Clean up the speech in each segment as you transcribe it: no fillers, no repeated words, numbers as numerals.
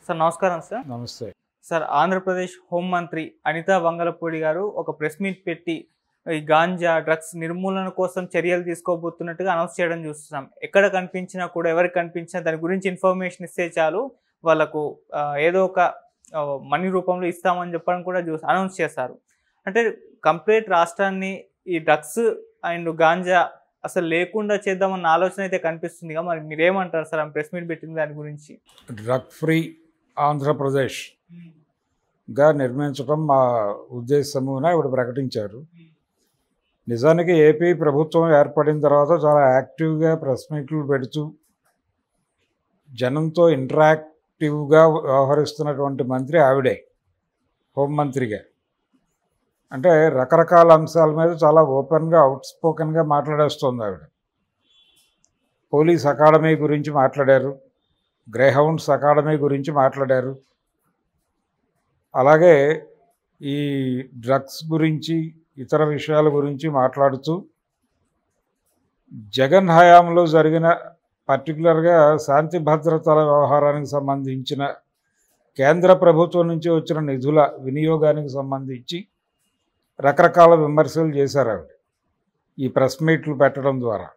Sir నమస్కారం sir. నమస్తే sir, Andhra Pradesh హోంమంత్రి అనితా వంగలపూడి గారు ఒక ప్రెస్ మీట్ పెట్టి ఈ గాంజా డ్రగ్స్ నిర్మూలన కోసం చర్యలు తీసుకోబోతున్నట్టుగా అనౌన్స్ చేయడం చూస్తున్నాం. ఎక్కడ కనిపించినా కూడా ఎవరికి కనిపించినా దాని గురించి ఇన్ఫర్మేషన్ ఇస్తే చాలు వాళ్ళకు ఏదో ఒక మనీ రూపంలో ఇస్తామని చెప్పడం కూడా అనౌన్స్ చేశారు. అంటే కంప్లీట్ రాష్ట్రాన్ని ఈ డ్రగ్స్ అండ్ గాంజా అసలు లేకుండా చేద్దామన్న ఆలోచన అయితే కనిపిస్తుందిగా, మరి మీరేమంటారు సార్ ఆ ప్రెస్ మీట్ పెట్టిన దాని గురించి? డ్రగ్ ఫ్రీ ఆంధ్రప్రదేశ్గా నిర్మించడం మా ఉద్దేశమున ఇప్పుడు ప్రకటించారు. నిజానికి ఏపీ ప్రభుత్వం ఏర్పడిన తర్వాత చాలా యాక్టివ్గా ప్రెస్ మీట్లు పెడుతూ జనంతో ఇంటరాక్టివ్గా వ్యవహరిస్తున్నటువంటి మంత్రి ఆవిడే, హోంమంత్రిగా. అంటే రకరకాల అంశాల మీద చాలా ఓపెన్గా అవుట్స్పోకెన్గా మాట్లాడేస్తుంది ఆవిడ. పోలీస్ అకాడమీ గురించి మాట్లాడారు, గ్రేహౌండ్స్ అకాడమీ గురించి మాట్లాడారు, అలాగే ఈ డ్రగ్స్ గురించి ఇతర విషయాల గురించి మాట్లాడుతూ జగన్ హయాంలో జరిగిన పర్టికులర్గా శాంతి భద్రతల వ్యవహారానికి సంబంధించిన కేంద్ర ప్రభుత్వం నుంచి వచ్చిన నిధుల వినియోగానికి సంబంధించి రకరకాల విమర్శలు చేశారు ఆవిడ ఈ ప్రెస్ మీట్లు పెట్టడం ద్వారా.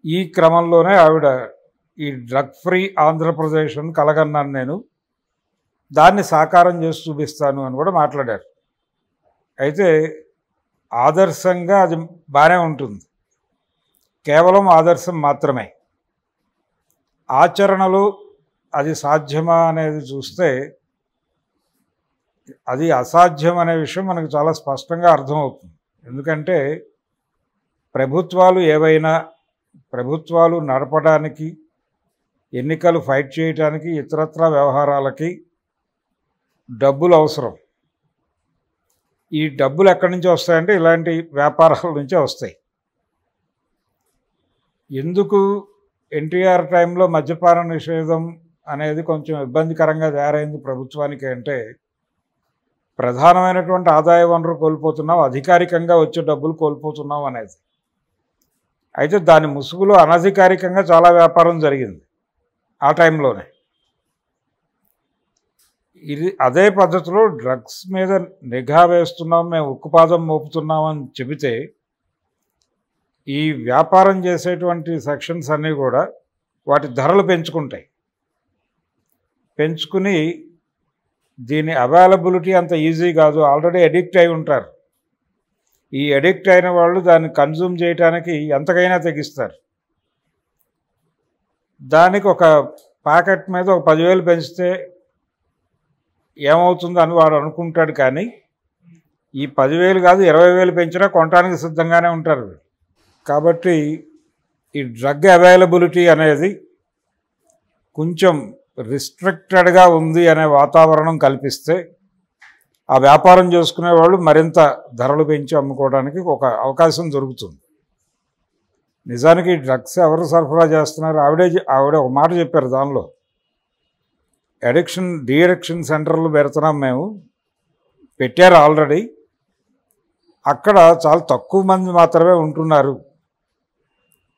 ఈ క్రమంలోనే ఆవిడ ఈ డ్రగ్ ఫ్రీ ఆంధ్రప్రదేశ్ అని కలగన్నాను నేను, దాన్ని సాకారం చేసి చూపిస్తాను అని కూడా మాట్లాడారు. అయితే ఆదర్శంగా అది బాగానే ఉంటుంది, కేవలం ఆదర్శం మాత్రమే. ఆచరణలో అది సాధ్యమా అనేది చూస్తే అది అసాధ్యం అనే విషయం మనకు చాలా స్పష్టంగా అర్థమవుతుంది. ఎందుకంటే ప్రభుత్వాలు ఏవైనా ప్రభుత్వాలు నడపడానికి, ఎన్నికలు ఫైట్ చేయడానికి, ఇతరత్రా వ్యవహారాలకి డబ్బులు అవసరం. ఈ డబ్బులు ఎక్కడి నుంచి వస్తాయంటే ఇలాంటి వ్యాపారాల నుంచే వస్తాయి. ఎందుకు ఎన్టీఆర్ టైంలో మద్యపాన నిషేధం అనేది కొంచెం ఇబ్బందికరంగా తయారైంది ప్రభుత్వానికి అంటే, ప్రధానమైనటువంటి ఆదాయ వనరు కోల్పోతున్నాం, అధికారికంగా వచ్చే డబ్బులు కోల్పోతున్నాం అనేది. అయితే దాని ముసుగులో అనధికారికంగా చాలా వ్యాపారం జరిగింది ఆ టైంలోనే. ఇది అదే పద్ధతిలో డ్రగ్స్ మీద నిఘా వేస్తున్నాం, మేము ఉక్కుపాదం మోపుతున్నామని చెబితే ఈ వ్యాపారం చేసేటువంటి సెక్షన్స్ అన్నీ కూడా వాటి ధరలు పెంచుకుంటాయి. పెంచుకుని దీని అవైలబిలిటీ అంత ఈజీ కాదు, ఆల్రెడీ అడిక్ట్ అయి ఉంటారు. ఈ అడిక్ట్ అయిన వాళ్ళు దాన్ని కన్జ్యూమ్ చేయడానికి ఎంతకైనా తెగిస్తారు. దానికి ఒక ప్యాకెట్ మీద ఒక 10,000 పెంచితే ఏమవుతుందో అని వాడు అనుకుంటాడు, కానీ ఈ 10,000 కాదు 20,000 పెంచినా కొనడానికి సిద్ధంగానే ఉంటారు. కాబట్టి ఈ డ్రగ్ అవైలబిలిటీ అనేది కొంచెం రిస్ట్రిక్టెడ్గా ఉంది అనే వాతావరణం కల్పిస్తే ఆ వ్యాపారం చేసుకునే వాళ్ళు మరింత ధరలు పెంచి అమ్ముకోవడానికి ఒక అవకాశం దొరుకుతుంది. నిజానికి డ్రగ్స్ ఎవరు సరఫరా చేస్తున్నారు, ఆవిడ ఒక మాట చెప్పారు. దానిలో డీ అడిక్షన్ సెంటర్లు పెడుతున్నాం, మేము పెట్టారు ఆల్రెడీ, అక్కడ చాలా తక్కువ మంది మాత్రమే ఉంటున్నారు.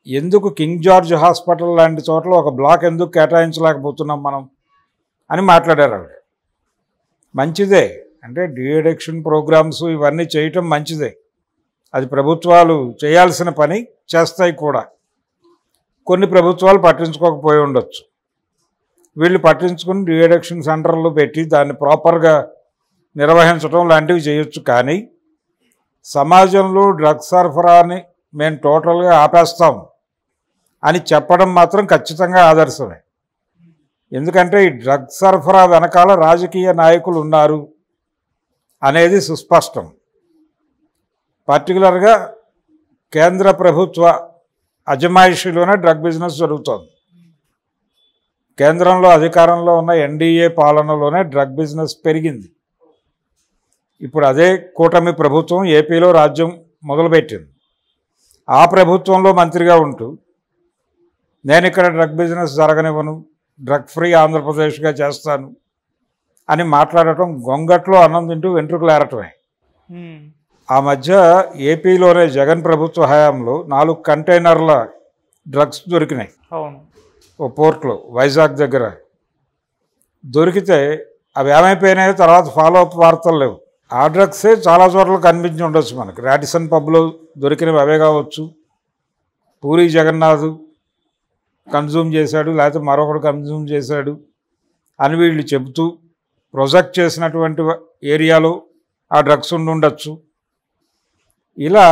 ఎందుకు కింగ్ జార్జ్ హాస్పిటల్ లాంటి చోట్ల ఒక బ్లాక్ ఎందుకు కేటాయించలేకపోతున్నాం మనం అని మాట్లాడారు ఆవిడ. మంచిదే, అంటే డీ అడిక్షన్ ప్రోగ్రామ్స్ ఇవన్నీ చేయటం మంచిదే, అది ప్రభుత్వాలు చేయాల్సిన పని, చేస్తాయి కూడా. కొన్ని ప్రభుత్వాలు పట్టించుకోకపోయి ఉండొచ్చు, వీళ్ళు పట్టించుకుని డీ అడిక్షన్ సెంటర్లు పెట్టి దాన్ని ప్రాపర్గా నిర్వహించడం లాంటివి చేయొచ్చు. కానీ సమాజంలో డ్రగ్స్ సరఫరాని మేము టోటల్గా ఆపేస్తాం అని చెప్పడం మాత్రం ఖచ్చితంగా ఆదర్శమే. ఎందుకంటే ఈ డ్రగ్స్ సరఫరా వెనకాల రాజకీయ నాయకులు ఉన్నారు అనేది సుస్పష్టం. పర్టికులర్గా కేంద్ర ప్రభుత్వ అజమాయిషీలోనే డ్రగ్ బిజినెస్ జరుగుతోంది. కేంద్రంలో అధికారంలో ఉన్న ఎన్డీఏ పాలనలోనే డ్రగ్ బిజినెస్ పెరిగింది. ఇప్పుడు అదే కూటమి ప్రభుత్వం ఏపీలో రాజ్యం మొదలుపెట్టింది. ఆ ప్రభుత్వంలో మంత్రిగా ఉంటూ నేను ఇక్కడ డ్రగ్ బిజినెస్ జరగనివ్వను, డ్రగ్ ఫ్రీ ఆంధ్రప్రదేశ్గా చేస్తాను అని మాట్లాడటం గొంగట్లో అన్నం తింటూ వెంట్రుకలు ఏరటమే. ఆ మధ్య ఏపీలోనే జగన్ ప్రభుత్వ హయాంలో 4 కంటైనర్ల డ్రగ్స్ దొరికినాయి ఓ పోర్ట్లో వైజాగ్ దగ్గర. దొరికితే అవి ఏమైపోయినాయో తర్వాత ఫాలో అప్ వార్తలు లేవు. ఆ డ్రగ్సే చాలా చోట్ల కనిపించి ఉండొచ్చు మనకి. రాడిసన్ పబ్లో దొరికినవి అవే కావచ్చు, పూరి జగన్నాథ్ కన్జ్యూమ్ చేశాడు లేకపోతే మరొకడు కన్జ్యూమ్ చేశాడు అని వీళ్ళు చెబుతూ ప్రొజెక్ట్ చేసినటువంటి ఏరియాలో ఆ డ్రగ్స్ ఉండొచ్చు. ఇలా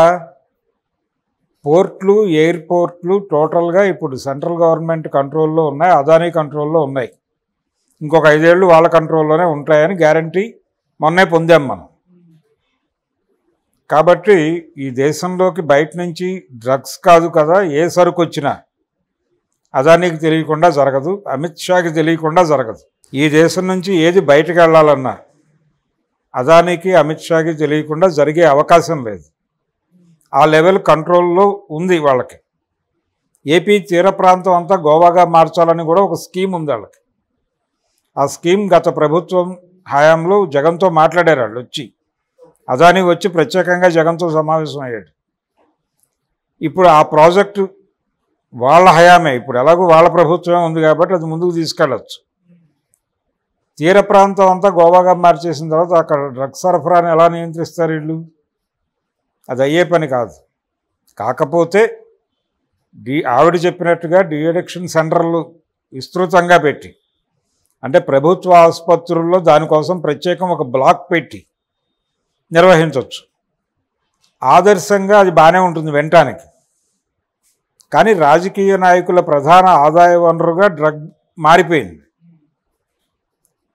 పోర్ట్లు, ఎయిర్పోర్ట్లు టోటల్గా ఇప్పుడు సెంట్రల్ గవర్నమెంట్ కంట్రోల్లో ఉన్నాయి, అదానీ కంట్రోల్లో ఉన్నాయి. ఇంకొక 5 ఏళ్ళు వాళ్ళ కంట్రోల్లోనే ఉంటాయని గ్యారంటీ మొన్నే పొందాం మనం. కాబట్టి ఈ దేశంలోకి బయట నుంచి డ్రగ్స్ కాదు కదా, ఏ సరుకు వచ్చినా అదానీకి తెలియకుండా జరగదు, అమిత్ షాకి తెలియకుండా జరగదు. ఈ దేశం నుంచి ఏది బయటకు వెళ్ళాలన్నా అదానీకి, అమిత్ షాకి తెలియకుండా జరిగే అవకాశం లేదు. ఆ లెవెల్ కంట్రోల్లో ఉంది వాళ్ళకి. ఏపీ తీర ప్రాంతం అంతా గోవాగా మార్చాలని కూడా ఒక స్కీమ్ ఉంది వాళ్ళకి. ఆ స్కీమ్ గత ప్రభుత్వం హయాంలో జగన్తో మాట్లాడారు వాళ్ళు వచ్చి. అదానీ వచ్చి ప్రత్యేకంగా జగన్తో సమావేశం అయ్యాడు. ఇప్పుడు ఆ ప్రాజెక్టు వాళ్ళ హయామే, ఇప్పుడు ఎలాగో వాళ్ళ ప్రభుత్వమే ఉంది కాబట్టి అది ముందుకు తీసుకెళ్ళచ్చు. తీర ప్రాంతం అంతా గోవాగా మార్చేసిన తర్వాత అక్కడ డ్రగ్స్ సరఫరాని ఎలా నియంత్రిస్తారు వీళ్ళు? అది అయ్యే పని కాదు. కాకపోతే ఆవిడ చెప్పినట్టుగా డిఅడిక్షన్ సెంటర్లు విస్తృతంగా పెట్టి, అంటే ప్రభుత్వ ఆసుపత్రుల్లో దానికోసం ప్రత్యేకం ఒక బ్లాక్ పెట్టి నిర్వహించవచ్చు. ఆదర్శంగా అది బాగానే ఉంటుంది వినటానికి. కానీ రాజకీయ నాయకుల ప్రధాన ఆదాయ వనరుగా డ్రగ్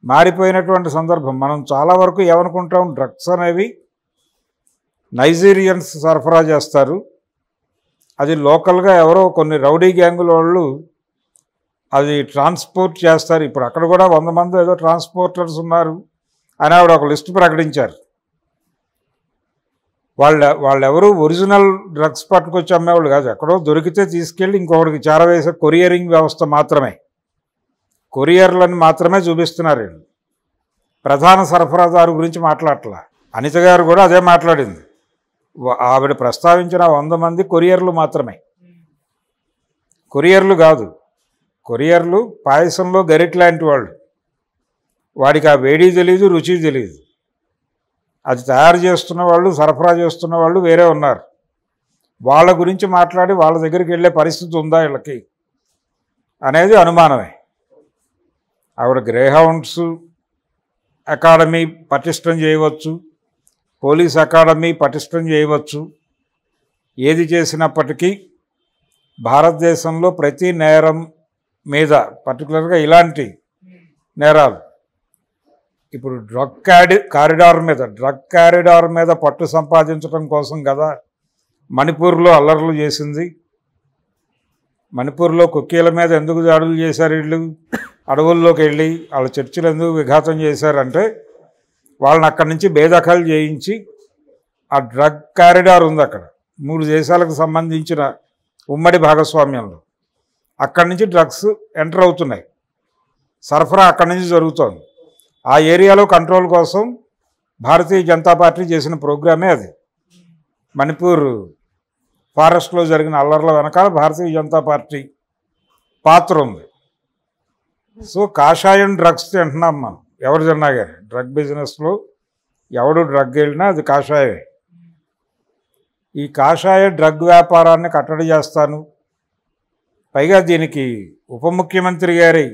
మారిపోయినటువంటి సందర్భం. మనం చాలా వరకు ఏమనుకుంటాం, డ్రగ్స్ అనేవి నైజీరియన్స్ సరఫరా చేస్తారు, అది లోకల్గా ఎవరో కొన్ని రౌడీ గ్యాంగుల వాళ్ళు అది ట్రాన్స్పోర్ట్ చేస్తారు. ఇప్పుడు అక్కడ కూడా 100 మంది ఏదో ట్రాన్స్పోర్టర్స్ ఉన్నారు అని ఆవిడ ఒక లిస్టు ప్రకటించారు. వాళ్ళెవరు ఒరిజినల్ డ్రగ్స్ పట్టుకొచ్చి అమ్మేవాళ్ళు కాదు, ఎక్కడో దొరికితే తీసుకెళ్ళి ఇంకొకటికి చేరవేసే కొరియరింగ్ వ్యవస్థ మాత్రమే, కొరియర్లను మాత్రమే చూపిస్తున్నారు వీళ్ళు. ప్రధాన సరఫరాదారు గురించి మాట్లాడట్లా. అనిత గారు కూడా అదే మాట్లాడింది. ఆవిడ ప్రస్తావించిన 100 మంది కొరియర్లు మాత్రమే. కొరియర్లు కాదు, కొరియర్లు పాయసంలో గరిట్ లాంటి వాళ్ళు. వాడికి ఆ వేడి తెలియదు, రుచి తెలియదు. అది తయారు చేస్తున్న వాళ్ళు, సరఫరా చేస్తున్న వాళ్ళు వేరే ఉన్నారు. వాళ్ళ గురించి మాట్లాడి వాళ్ళ దగ్గరికి వెళ్ళే పరిస్థితి ఉందా వీళ్ళకి అనేది అనుమానమే. ఆవిడ గ్రేహౌండ్స్ అకాడమీ పటిష్టం చేయవచ్చు, పోలీస్ అకాడమీ పటిష్టం చేయవచ్చు. ఏది చేసినప్పటికీ భారతదేశంలో ప్రతి నేరం మీద, పర్టికులర్గా ఇలాంటి నేరాలు, ఇప్పుడు డ్రగ్ కారిడార్ మీద పట్టు సంపాదించడం కోసం కదా మణిపూర్లో అల్లర్లు చేసింది. మణిపూర్లో కుక్కీల మీద ఎందుకు దాడులు చేశారు వీళ్ళు? అడవుల్లోకి వెళ్ళి వాళ్ళ చర్చిలు ఎందుకు విఘాతం చేశారంటే వాళ్ళని అక్కడి నుంచి బేదఖలు చేయించి ఆ డ్రగ్ కారిడార్ ఉంది అక్కడ 3 దేశాలకు సంబంధించిన ఉమ్మడి భాగస్వామ్యంలో. అక్కడి నుంచి డ్రగ్స్ ఎంటర్ అవుతున్నాయి, సరఫరా అక్కడి నుంచి జరుగుతోంది. ఆ ఏరియాలో కంట్రోల్ కోసం భారతీయ జనతా పార్టీ చేసిన ప్రోగ్రామే అది. మణిపూర్ ఫారెస్ట్లో జరిగిన అల్లర్ల వెనకాల భారతీయ జనతా పార్టీ పాత్ర ఉంది. సో కాషాయం డ్రగ్స్ తింటున్నాం మనం, ఎవరు తిన్నా కానీ. డ్రగ్ బిజినెస్లో ఎవడు డ్రగ్ వెళ్ళినా అది కాషాయమే. ఈ కాషాయ డ్రగ్ వ్యాపారాన్ని కట్టడి చేస్తాను, పైగా దీనికి ఉప ముఖ్యమంత్రి గారి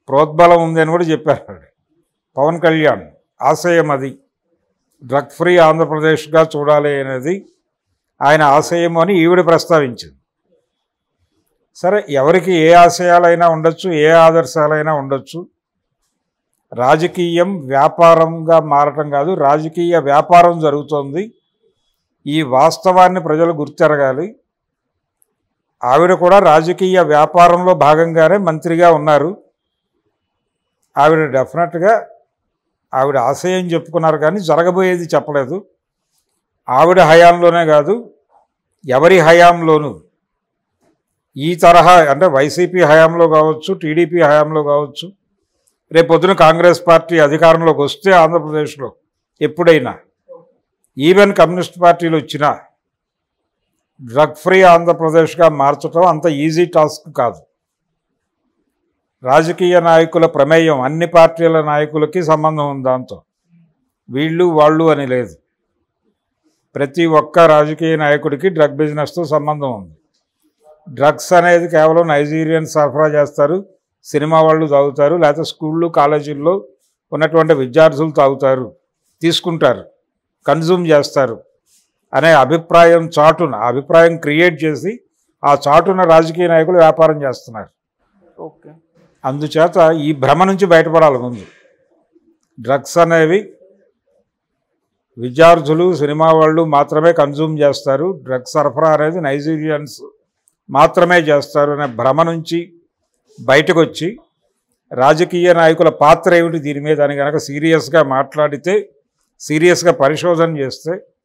ప్రోద్బలం ఉందని కూడా చెప్పారు పవన్ కళ్యాణ్. ఆశయం అది, డ్రగ్ ఫ్రీ ఆంధ్రప్రదేశ్గా చూడాలి అనేది ఆయన ఆశయం అని ఈవిడ ప్రస్తావించింది. సరే, ఎవరికి ఏ ఆశయాలైనా ఉండొచ్చు, ఏ ఆదర్శాలైనా ఉండొచ్చు. రాజకీయం వ్యాపారంగా మారటం కాదు, రాజకీయ వ్యాపారం జరుగుతోంది. ఈ వాస్తవాన్ని ప్రజలు గుర్తెరగాలి. ఆవిడ కూడా రాజకీయ వ్యాపారంలో భాగంగానే మంత్రిగా ఉన్నారు. ఆవిడ డెఫినెట్గా ఆవిడ ఆశయం చెప్పుకున్నారు కానీ జరగబోయేది చెప్పలేదు. ఆవిడ హయాంలోనే కాదు, ఎవరి హయాంలోనూ ఈ తరహా, అంటే వైసీపీ హయాంలో కావచ్చు, టీడీపీ హయాంలో కావచ్చు, రేపొద్దున కాంగ్రెస్ పార్టీ అధికారంలోకి వస్తే ఆంధ్రప్రదేశ్లో ఎప్పుడైనా, ఈవెన్ కమ్యూనిస్ట్ పార్టీలు వచ్చినా డ్రగ్ ఫ్రీ ఆంధ్రప్రదేశ్గా మార్చడం అంత ఈజీ టాస్క్ కాదు. రాజకీయ నాయకుల ప్రమేయం, అన్ని పార్టీల నాయకులకి సంబంధం ఉంది దాంతో. వీళ్ళు వాళ్ళు అని లేదు. ప్రతి ఒక్క రాజకీయ నాయకుడికి డ్రగ్ బిజినెస్తో సంబంధం ఉంది. డ్రగ్స్ అనేది కేవలం నైజీరియన్స్ సరఫరా చేస్తారు, సినిమా వాళ్ళు తాగుతారు, లేకపోతే స్కూళ్ళు కాలేజీల్లో ఉన్నటువంటి విద్యార్థులు తాగుతారు, తీసుకుంటారు, కన్జ్యూమ్ చేస్తారు అనే అభిప్రాయం చాటున, అభిప్రాయం క్రియేట్ చేసి ఆ చాటున రాజకీయ నాయకులు వ్యాపారం చేస్తున్నారు. ఓకే. అందుచేత ఈ భ్రమ నుంచి బయటపడాలి. ముందు డ్రగ్స్ అనేవి విద్యార్థులు, సినిమా వాళ్ళు మాత్రమే కన్జ్యూమ్ చేస్తారు, డ్రగ్స్ సరఫరా అనేది నైజీరియన్స్ మాత్రమే చేస్తారు అనే భ్రమ నుంచి బయటకు వచ్చి రాజకీయ నాయకుల పాత్ర ఏమిటి దీని మీద అని కనుక సీరియస్గా మాట్లాడితే, సీరియస్గా పరిశోధన చేస్తే